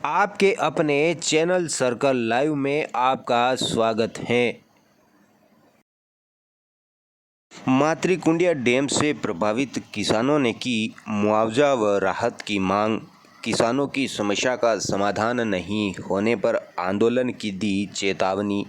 आपके अपने channel circle live में आपका स्वागत है। मातृकुंडिया डैम से प्रभावित किसानों ने की मुआवजा व राहत की मांग। किसानों की समस्या का समाधान नहीं होने पर आंदोलन की दी चेतावनी।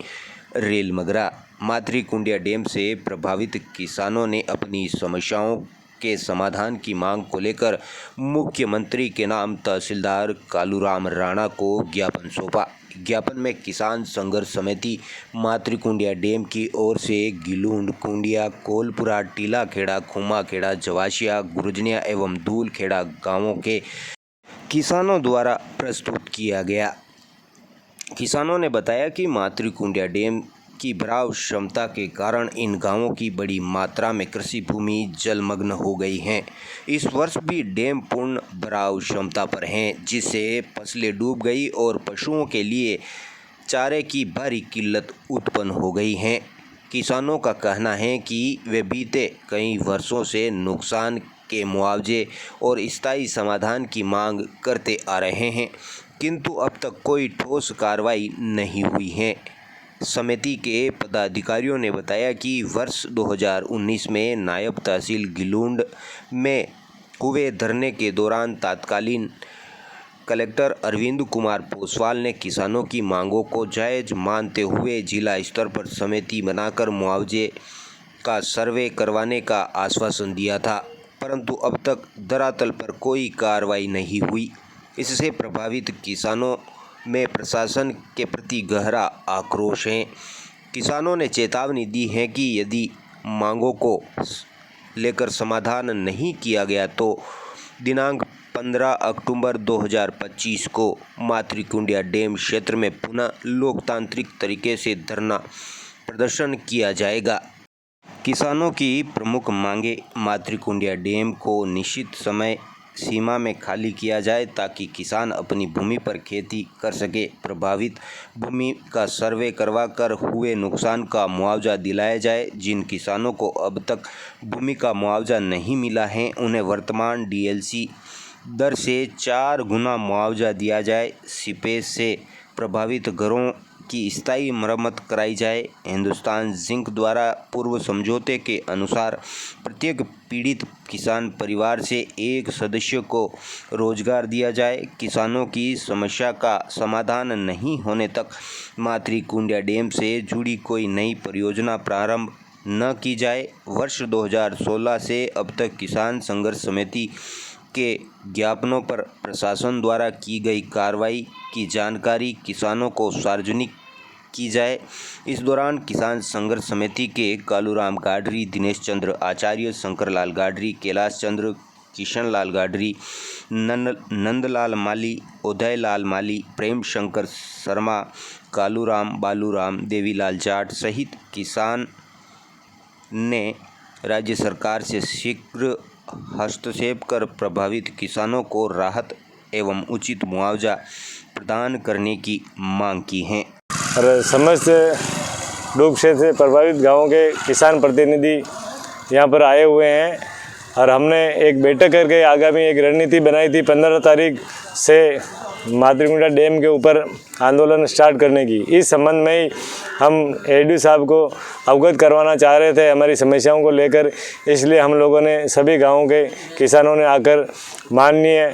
रेलमगरा। मातृकुंडिया डैम से प्रभावित किसानों ने अपनी समस्याओं के समाधान की मांग को लेकर मुख्यमंत्री के नाम तहसीलदार कालूराम राणा को ज्ञापन सौंपा। ज्ञापन में किसान संघर्ष समिति मातृकुंडिया डैम की ओर से गिलूंड, कुंडिया, कोलपुरा, टीलाखेड़ा, खुमाखेड़ा, जवासिया, गुरजनिया एवं धूलखेड़ा गांवों के किसानों द्वारा प्रस्तुत किया गया। किसानों ने बताया कि मातृकुंडिया डैम की भराव क्षमता के कारण इन गांवों की बड़ी मात्रा में कृषि भूमि जलमग्न हो गई हैं। इस वर्ष भी डैम पूर्ण भराव क्षमता पर हैं, जिससे फसलें डूब गई और पशुओं के लिए चारे की भारी किल्लत उत्पन्न हो गई हैं। किसानों का कहना है कि वे बीते कई वर्षों से नुकसान के मुआवजे और स्थायी समाधान की मांग करते आ रहे हैं, किंतु अब तक कोई ठोस कार्रवाई नहीं हुई है। समिति के पदाधिकारियों ने बताया कि वर्ष 2019 में नायब तहसील गिलूंड में हुए धरने के दौरान तत्कालीन कलेक्टर अरविंद कुमार पोसवाल ने किसानों की मांगों को जायज़ मानते हुए जिला स्तर पर समिति बनाकर मुआवजे का सर्वे करवाने का आश्वासन दिया था, परंतु अब तक धरातल पर कोई कार्रवाई नहीं हुई। इससे प्रभावित किसानों में प्रशासन के प्रति गहरा आक्रोश है। किसानों ने चेतावनी दी है कि यदि मांगों को लेकर समाधान नहीं किया गया तो दिनांक 15 अक्टूबर 2025 को मातृकुंडिया डैम क्षेत्र में पुनः लोकतांत्रिक तरीके से धरना प्रदर्शन किया जाएगा। किसानों की प्रमुख मांगे मातृकुंडिया डैम को निश्चित समय सीमा में खाली किया जाए ताकि किसान अपनी भूमि पर खेती कर सके। प्रभावित भूमि का सर्वे करवा कर हुए नुकसान का मुआवजा दिलाया जाए। जिन किसानों को अब तक भूमि का मुआवजा नहीं मिला है, उन्हें वर्तमान डीएलसी दर से 4 गुना मुआवजा दिया जाए। सीपेज से प्रभावित घरों की स्थायी मरम्मत कराई जाए। हिंदुस्तान जिंक द्वारा पूर्व समझौते के अनुसार प्रत्येक पीड़ित किसान परिवार से एक सदस्य को रोजगार दिया जाए। किसानों की समस्या का समाधान नहीं होने तक मातृकुंडिया डैम से जुड़ी कोई नई परियोजना प्रारंभ न की जाए। वर्ष 2016 से अब तक किसान संघर्ष समिति के ज्ञापनों पर प्रशासन द्वारा की गई कार्रवाई की जानकारी किसानों को सार्वजनिक की जाए। इस दौरान किसान संघर्ष समिति के कालूराम गाडरी, दिनेश चंद्र आचार्य, शंकर लाल गाडरी, कैलाश चंद्र, किशन लाल गाडरी, नंदलाल माली, उदय लाल माली, प्रेम शंकर शर्मा, कालूराम, बालूराम, देवीलाल जाट सहित किसान ने राज्य सरकार से शीघ्र हस्तक्षेप कर प्रभावित किसानों को राहत एवं उचित मुआवजा प्रदान करने की मांग की है। और समस्त डूब क्षेत्र से प्रभावित गांवों के किसान प्रतिनिधि यहां पर आए हुए हैं और हमने एक बैठक करके आगामी एक रणनीति बनाई थी 15 तारीख से मातृकुंडिया डैम के ऊपर आंदोलन स्टार्ट करने की। इस संबंध में ही हम एडीओ साहब को अवगत करवाना चाह रहे थे हमारी समस्याओं को लेकर, इसलिए हम लोगों ने सभी गांवों के किसानों ने आकर माननीय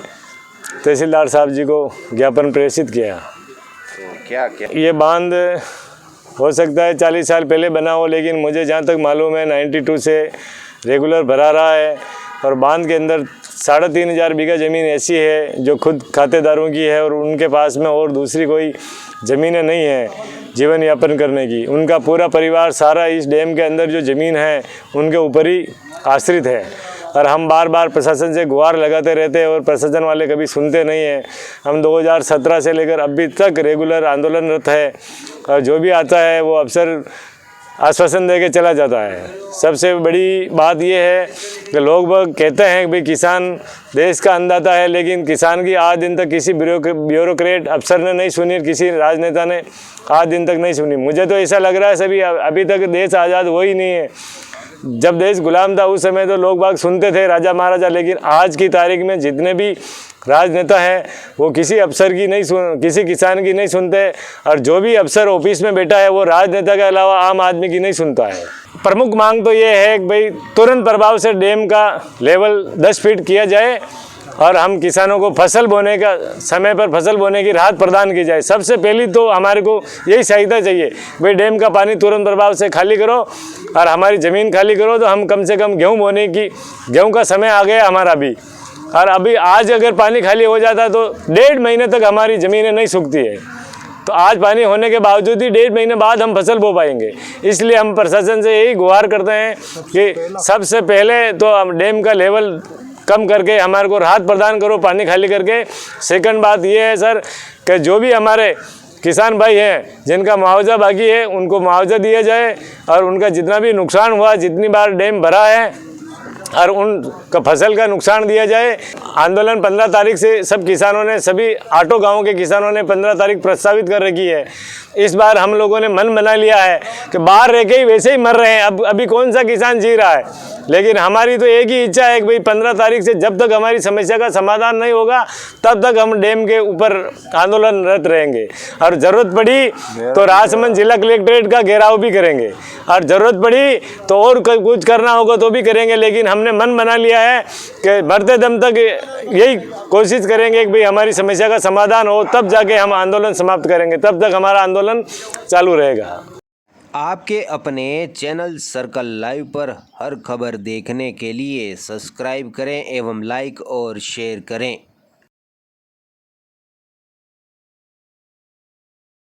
तहसीलदार साहब जी को ज्ञापन प्रेषित किया। तो क्या ये बांध हो सकता है 40 साल पहले बना हो, लेकिन मुझे जहाँ तक मालूम है 92 से रेगुलर भरा रहा है और बांध के अंदर 3500 बीघा ज़मीन ऐसी है जो खुद खातेदारों की है और उनके पास में और दूसरी कोई ज़मीनें नहीं है जीवन यापन करने की। उनका पूरा परिवार सारा इस डैम के अंदर जो ज़मीन है उनके ऊपर ही आश्रित है और हम बार बार प्रशासन से गुहार लगाते रहते हैं और प्रशासन वाले कभी सुनते नहीं हैं। हम 2017 से लेकर अभी तक रेगुलर आंदोलनरत है और जो भी आता है वो अफसर आश्वासन दे के चला जाता है। सबसे बड़ी बात ये है कि लोग कहते हैं कि भाई किसान देश का अन्नदाता है, लेकिन किसान की आज दिन तक किसी ब्यूरोक्रेट अफसर ने नहीं सुनी, किसी राजनेता ने आज दिन तक नहीं सुनी। मुझे तो ऐसा लग रहा है सभी अभी तक देश आज़ाद हो ही नहीं है। जब देश गुलाम था उस समय तो लोग बाग सुनते थे राजा महाराजा, लेकिन आज की तारीख में जितने भी राजनेता हैं वो किसी अफसर की नहीं सुन, किसी किसान की नहीं सुनते, और जो भी अफसर ऑफिस में बैठा है वो राजनेता के अलावा आम आदमी की नहीं सुनता है। प्रमुख मांग तो ये है कि भाई तुरंत प्रभाव से डैम का लेवल 10 फीट किया जाए और हम किसानों को फसल बोने का समय पर फसल बोने की राहत प्रदान की जाए। सबसे पहली तो हमारे को यही सहायता चाहिए, भाई डैम का पानी तुरंत प्रभाव से खाली करो और हमारी ज़मीन खाली करो, तो हम कम से कम गेहूं का समय आ गया हमारा भी। और अभी आज अगर पानी खाली हो जाता तो 1.5 महीने तक हमारी ज़मीनें नहीं सूखती है, तो आज पानी होने के बावजूद ही 1.5 महीने बाद हम फसल बो पाएंगे। इसलिए हम प्रशासन से यही गुहार करते हैं कि सबसे पहले तो हम डैम का लेवल कम करके हमारे को राहत प्रदान करो पानी खाली करके। सेकंड बात ये है सर कि जो भी हमारे किसान भाई हैं जिनका मुआवजा बाकी है उनको मुआवजा दिया जाए, और उनका जितना भी नुकसान हुआ, जितनी बार डैम भरा है और उनका फसल का नुकसान दिया जाए। आंदोलन 15 तारीख से सब किसानों ने, सभी 8 गाँव के किसानों ने 15 तारीख प्रस्तावित कर रखी है। इस बार हम लोगों ने मन बना लिया है कि बाहर रह के ही वैसे ही मर रहे हैं, अब अभी कौन सा किसान जी रहा है, लेकिन हमारी तो एक ही इच्छा है कि भाई 15 तारीख से जब तक हमारी समस्या का समाधान नहीं होगा तब तक हम डैम के ऊपर आंदोलनरत रहेंगे, और ज़रूरत पड़ी तो राजसमंद जिला कलेक्ट्रेट का घेराव भी करेंगे, और ज़रूरत पड़ी तो और कुछ करना होगा तो भी करेंगे। लेकिन हमने मन बना लिया है कि मरते दम तक यही कोशिश करेंगे कि भाई हमारी समस्या का समाधान हो, तब जाके हम आंदोलन समाप्त करेंगे, तब तक हमारा आंदोलन चालू रहेगा। आपके अपने चैनल सर्कल लाइव पर हर खबर देखने के लिए सब्सक्राइब करें एवं लाइक और शेयर करें।